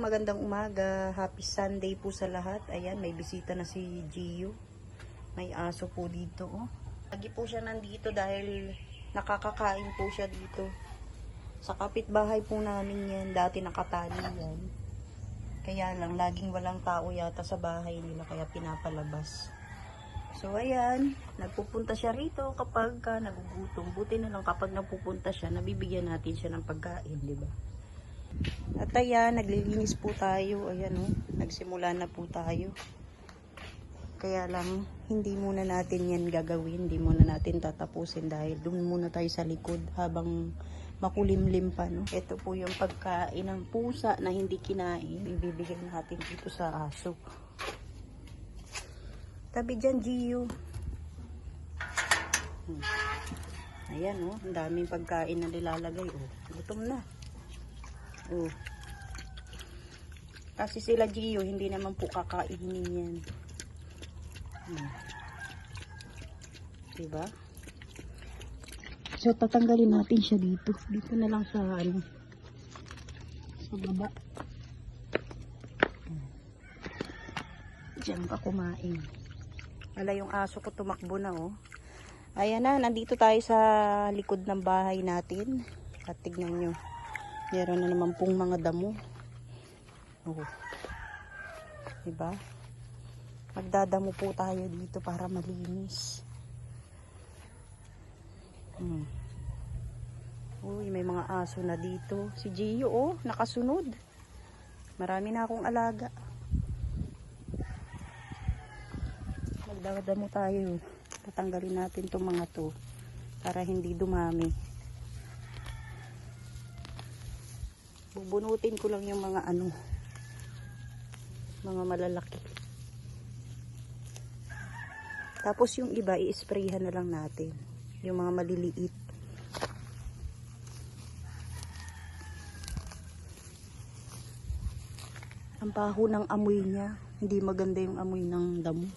Magandang umaga, happy Sunday po sa lahat. Ayan, may bisita na si Gio. May aso po dito, oh. Lagi po siya nandito dahil nakakakain po siya dito. Sa kapitbahay po namin yan, dati nakatali yan. Kaya lang, laging walang tao yata sa bahay nila, kaya pinapalabas. So, ayan, nagpupunta siya rito kapag nagugutom. Buti na lang kapag napupunta siya, nabibigyan natin siya ng pagkain, di ba? At ayan, naglilinis po tayo. Ayan, oh, nagsimula na po tayo. Kaya lang, hindi muna natin yan gagawin. Hindi muna natin tatapusin dahil doon muna tayo sa likod habang makulimlim pa, no? Ito po yung pagkain ng pusa na hindi kinain. Ibibigay natin dito sa aso. Tabi dyan, Gio. Ayan, oh, ang daming pagkain na nilalagay, oh. Gutom na. Oh. Kasi sila Gio, hindi naman po kakainin yan. Diba? So, tatanggalin natin siya dito. Dito na lang sa ano. Sa baba. Diyan ka kumain. Wala yung aso ko tumakbo na, oh. Ayan na, nandito tayo sa likod ng bahay natin. At tignan nyo. Meron na naman pong mga damo. Oh. Diba? Magdadamo po tayo dito para malinis. Uy, may mga aso na dito. Si Gio, oh, nakasunod. Marami na akong alaga. Magdadamo tayo. Tatanggalin natin itong mga to para hindi dumami. Bubunutin ko lang yung mga ano, mga malalaki. Tapos yung iba i-sprayhan na lang natin, yung mga maliliit. Ang baho ng amoy niya, hindi maganda yung amoy ng damo.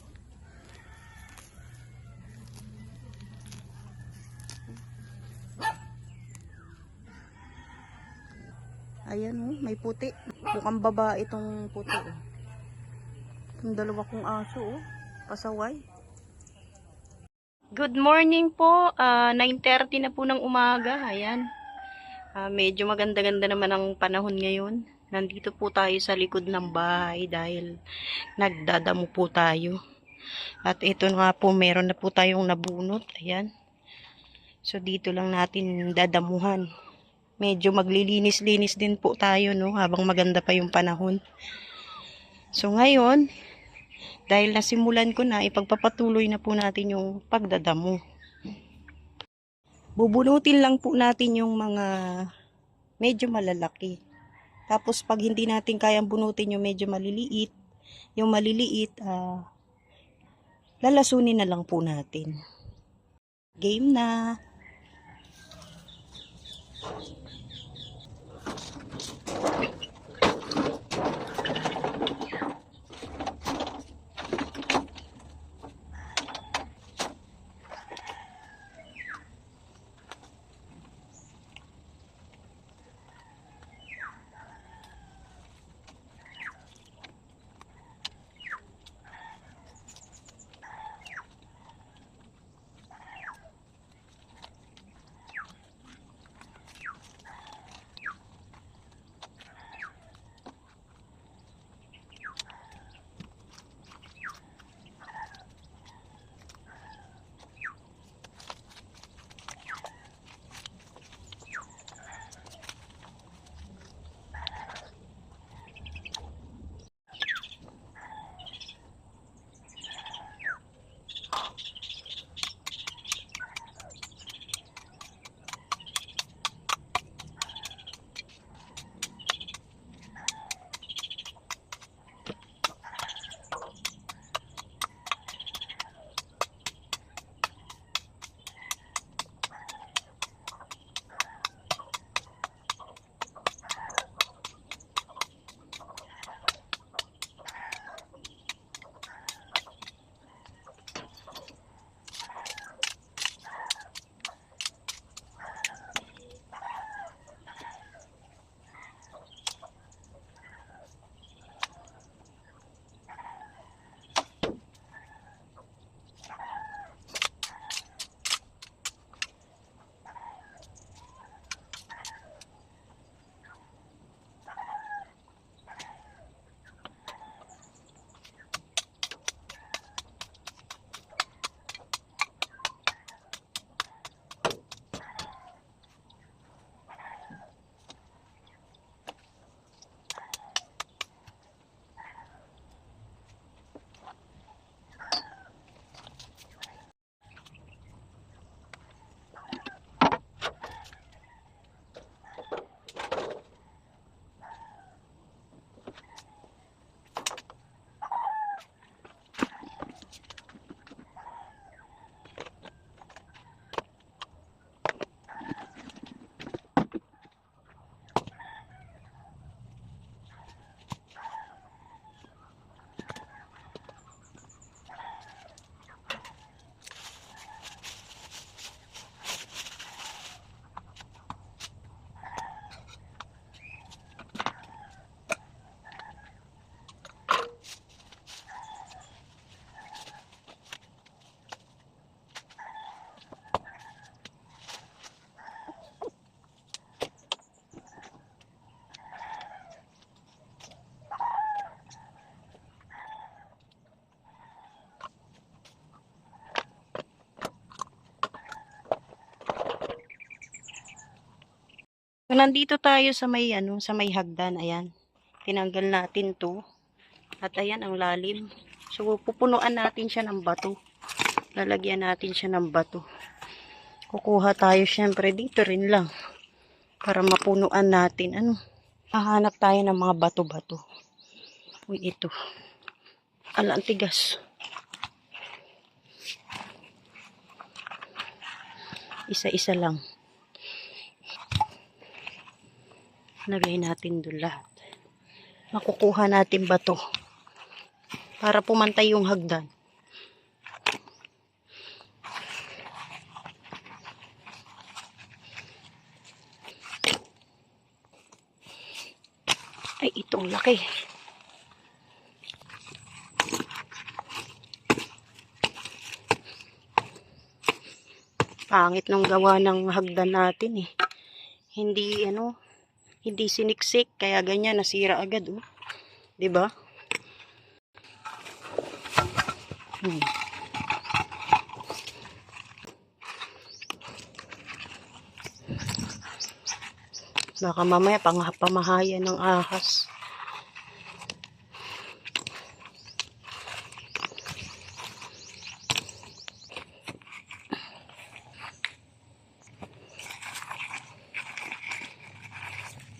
Ayan, oh, may puti. Mukhang babae itong puti, oh. Itong dalawa kong aso, oh. Pasaway. Good morning po. 9:30 na po ng umaga. Ayan. Medyo maganda-ganda naman ang panahon ngayon. Nandito po tayo sa likod ng bahay dahil nagdadamo po tayo. At ito nga po, meron na po tayong nabunot. Ayan. So, dito lang natin dadamuhan. Medyo maglilinis-linis din po tayo, no, habang maganda pa yung panahon. So ngayon, dahil nasimulan ko na, ipagpapatuloy na po natin yung pagdadamo. Bubunutin lang po natin yung mga medyo malalaki. Tapos pag hindi natin kayang bunutin yung medyo maliliit, lalasunin na lang po natin. Game na! So, nandito tayo sa may, sa may hagdan. Ayan. Tinanggal natin to. At ayan, ang lalim. So, pupunuan natin siya ng bato. Lalagyan natin siya ng bato. Kukuha tayo syempre dito rin lang. Para mapunuan natin. Hahanap tayo ng mga bato-bato. Uy, ito. Ala, ang tigas. Isa-isa lang. Lagay natin doon lahat. Makukuha natin bato. Para pumantay yung hagdan. Ay, itong laki. Pangit ng gawa ng hagdan natin eh. Hindi, hindi siniksik. Kaya ganyan, nasira agad, oh. Diba? Baka mamaya pamahayan ng ahas.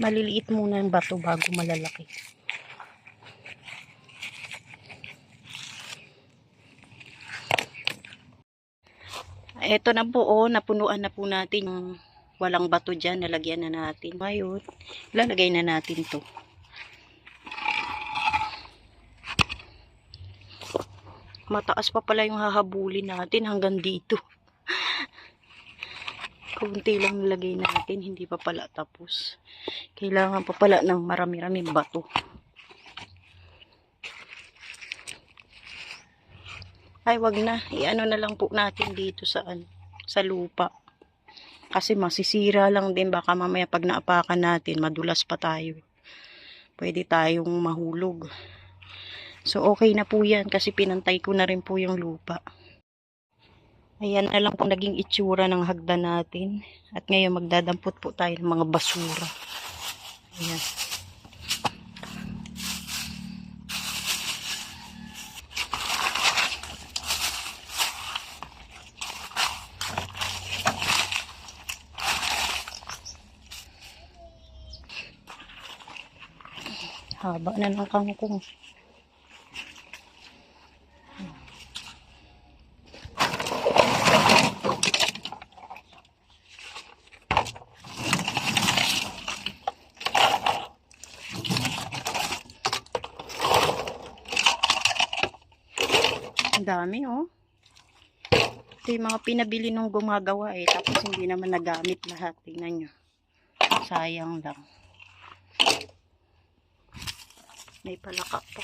Maliliit muna yung bato bago malalaki. Ito na po, napunuan na po natin yung walang bato dyan. Nalagyan na natin. Ngayon, lalagay na natin to. Mataas pa pala yung hahabulin natin hanggang dito. Kunti lang nilagay natin, hindi pa pala tapos. Kailangan pa pala ng marami-raming bato. Ay, wag na. I-ano na lang po natin dito sa lupa. Kasi masisira lang din. Baka mamaya pag naapakan natin, madulas pa tayo. Pwede tayong mahulog. So, okay na po yan kasi pinantay ko na rin po yung lupa. Ayan na lang po naging itsura ng hagdan natin. At ngayon magdadampot po tayo ng mga basura. Ayan. Haba na ng kangkong. Ang dami, oh. Ito yung mga pinabili nung gumagawa eh. Tapos hindi naman nagamit lahat. Tingnan nyo. Sayang lang. May palaka pa.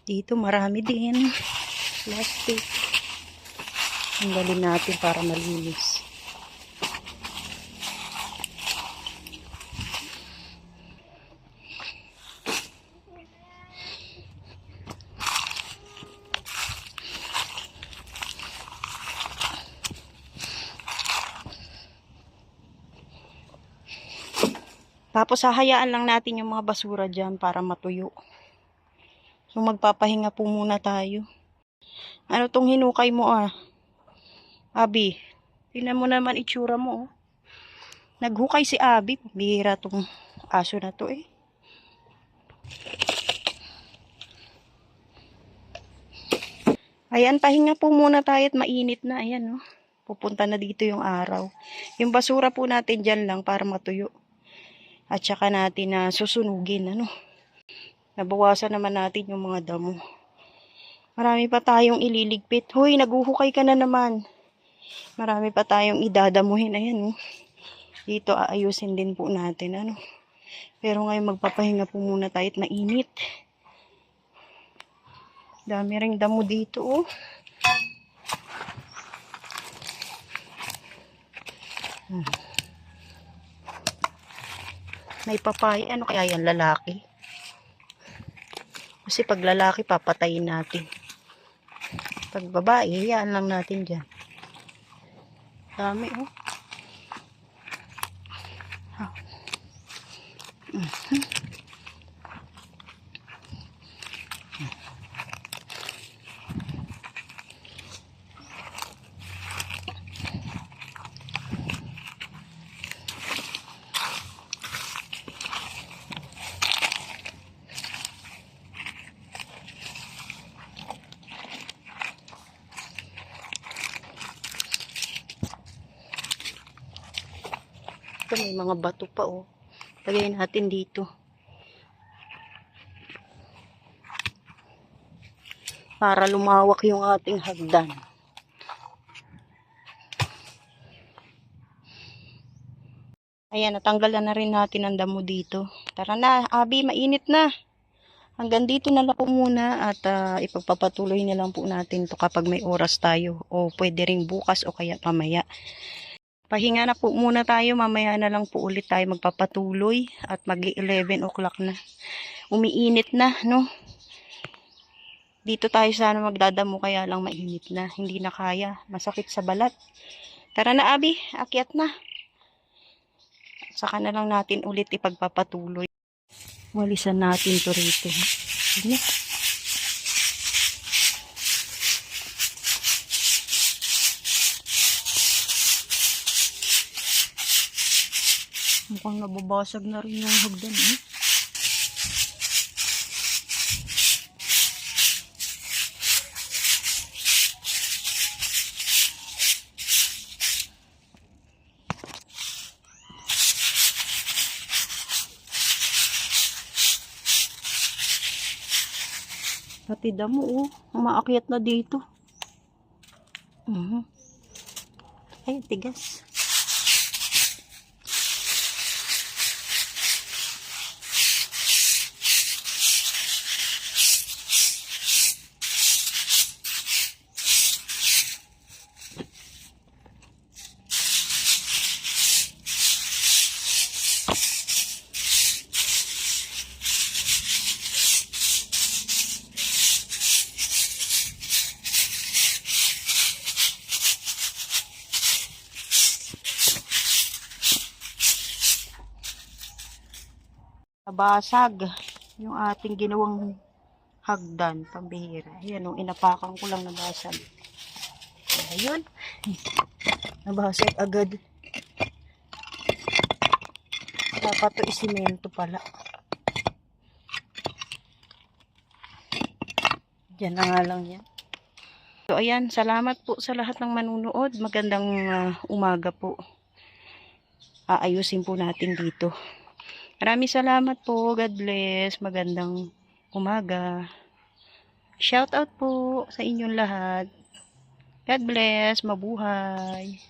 Dito marami din. Plastic. Tanggalin natin para malinis. Tapos hahayaan lang natin yung mga basura dyan para matuyo. So magpapahinga po muna tayo. Ano tong hinukay mo ah? Abi, tingnan mo naman itsura mo oh. Naghukay si Abi. Bihira tong aso na to eh. Ayan, pahinga po muna tayo at mainit na. Ayan oh. Pupunta na dito yung araw. Yung basura po natin dyan lang para matuyo. At saka natin na susunugin, nabawasan naman natin yung mga damo. Marami pa tayong ililigpit. Hoy, naguhukay ka na naman. Marami pa tayong idadamuhin. Ayan, dito aayusin din po natin, Pero ngayon magpapahinga po muna tayo at mainit. Dami ring damo dito, oh. May papaya. Ano kaya yan, lalaki? Kasi pag lalaki, papatayin natin. Pag babae, hiyaan lang natin dyan. Dami, oh. Ah. Ito, may mga bato pa, oh. Lagay natin dito. Para lumawak yung ating hagdan. Ayan, natanggalan na rin natin ang damo dito. Tara na, Abi, mainit na. Hanggang dito na lang po muna at ipagpapatuloy na lang po natin to kapag may oras tayo. O pwede rin bukas o kaya pamaya. Pahinga na po muna tayo. Mamaya na lang po ulit tayo magpapatuloy at mag-11 o'clock na. Umiinit na, no? Dito tayo sana magdadamo kaya lang mainit na. Hindi na kaya. Masakit sa balat. Tara na, Abi. Akyat na. Saka na lang natin ulit ipagpapatuloy. Walisan natin to rito. Sige. Mukhang nababasag na rin yung hagdan, eh. Pati damo, oh. Umaakyat na dito. Ay, tigas. Nabasag yung ating ginawang hagdan, pambihira. Ayan, nung inapakan ko lang nabasag. Ayun. Nabasag agad. Dapat to isimento pala. Diyan na nga lang yan. So, ayan. Salamat po sa lahat ng manunood. Magandang umaga po. Aayusin po natin dito. Maraming salamat po. God bless. Magandang umaga. Shout out po sa inyong lahat. God bless. Mabuhay.